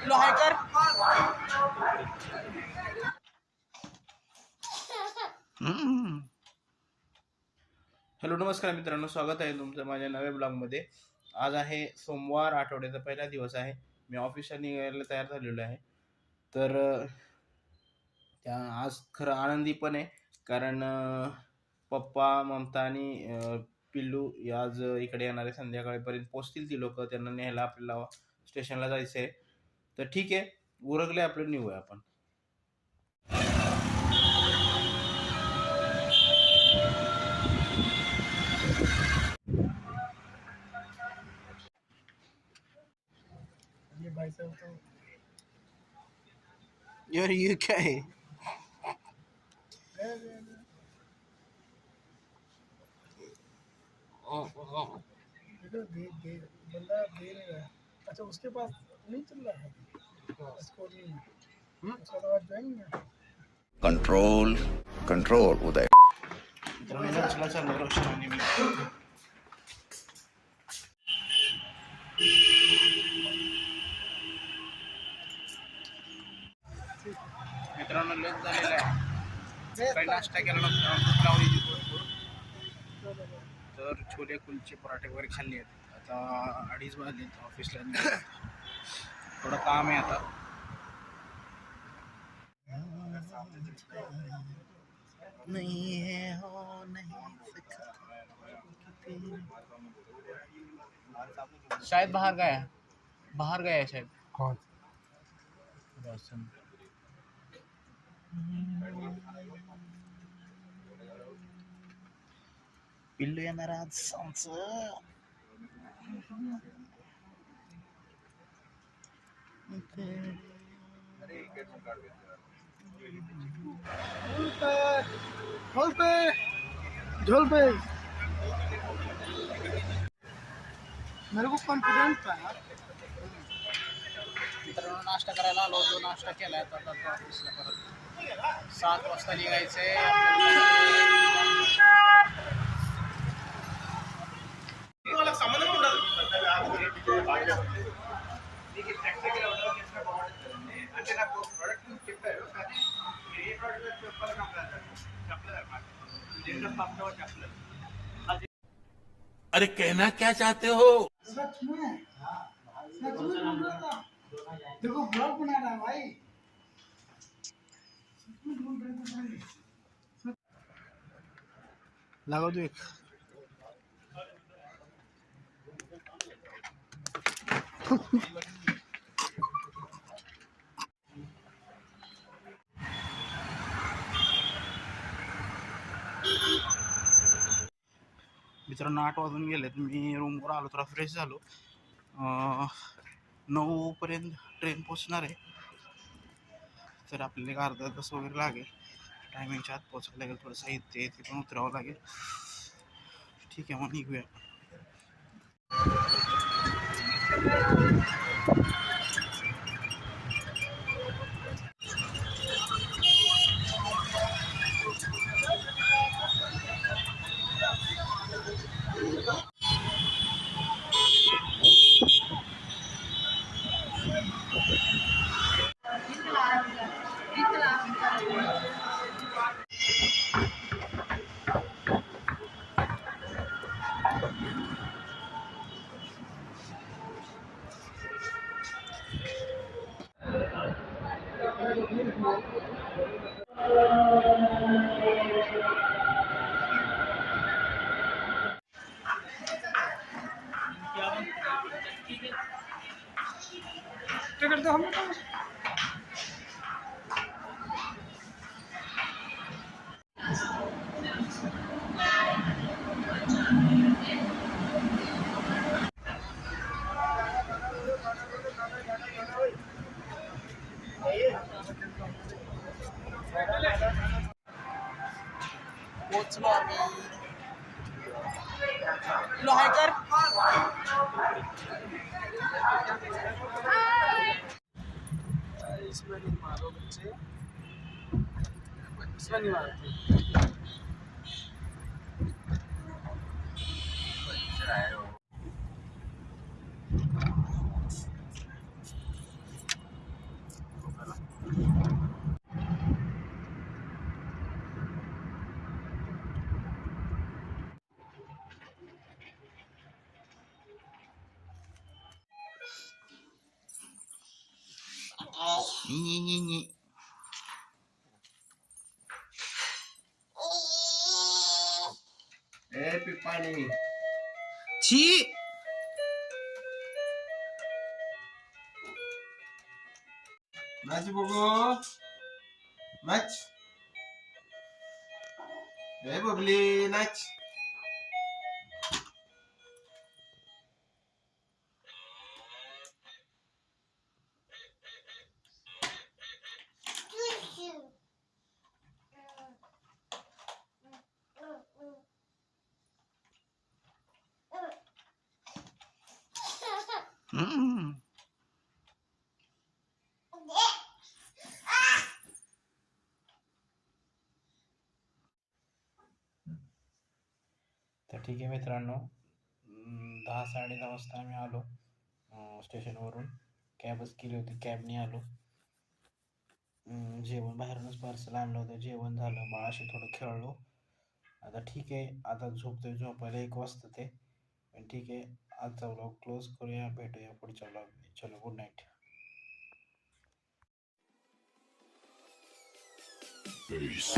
लोहाय कर. हॅलो नमस्कार मित्रांनो, स्वागत आहे तुमचं माझ्या नव्या ब्लॉगमध्ये. आज आहे सोमवार, आठवड्याचा पहिला दिवस आहे. मी ऑफिसला निघायला तयार झालेलो आहे. तर आज खरं आनंदी पण आहे, कारण पप्पा, ममता आणि पिल्लू आज इकडे येणार आहे. संध्याकाळपर्यंत पोचतील ती लोक. त्यांना न्यायला आपल्याला स्टेशनला जायचं आहे. तर ठीक आहे, उरकले आपलं, निघूया आपण. भाई साहब तो यार ये क्या है? देखो दे बंदा दे नहीं रहा है। अच्छा उसके पास नहीं चल रहा है इसको नहीं उसका तो आज जाएंगे कंट्रोल कंट्रोल उदय चला चाललो रक्षणाने मी. मित्रांनो लेट झालेला आहे. काही नाश्ता केला नव्हता, भूक लावलेली भरपूर. तर छोले कुलचे पराठे वगैरे खाल्ले आहेत. आता 2:30 वाजलेत, ऑफिसला निघालो. थोडं काम आहे आता. नहीं है हो नहीं सकता. शायद बाहर गया है शायद. कौन रोशन. पिल्लू येणार आज आमचं. झोल पे मेरे को कॉन्फिडेंस था यार. मित्रांनो नाश्ता करायला आलो होतो, नाश्ता केलाय. आता ऑफिसला परत 7 वाजता निघायचंय. अरे कहना क्या चाहते हो? सच में बोल रहा था. देखो ब्लॉग बना रहा है भाई. सच में बोल रहा था भाई. लागो तू एक. मित्रांनो 8 वाजून गेलेत. मी रूमवर आलो, थोडा फ्रेश झालो. 9 पर्यंत ट्रेन पोचणार आहे. तर आपल्याला एक अर्धा तास वगैरे लागेल. टायमिंगच्या आत पोचायला लागेल. थोडं साहित्य आहे ते पण उतरावं लागेल. ठीक आहे, मग निघूया. टिकट तो हम लोग पोचलो आम्ही. लोहाय कर. इसमें नहीं मारो बच्चे, इसमें नहीं मारो. नी, नी, नी. ए पिपाणी छी. नाच बघू नाच. ए बबली नाच. हम्म. तर ठीक आहे मित्रांनो, 10-10:30 वाजता आम्ही आलो स्टेशनवरून. कॅबच केली होती, कॅबने आलो. जेवण बाहेरूनच पार्सल आणलं होतं, जेवण झालं, बाळाशी थोडं खेळलो. आता ठीक आहे, आता झोपतोय, झोपायला 1 वाजता ते. पण ठीक आहे, आजचा व्लॉग क्लोज करूया, भेटूया पुढच्या व्लॉगमध्ये. चलो, गुड नाईट. Peace.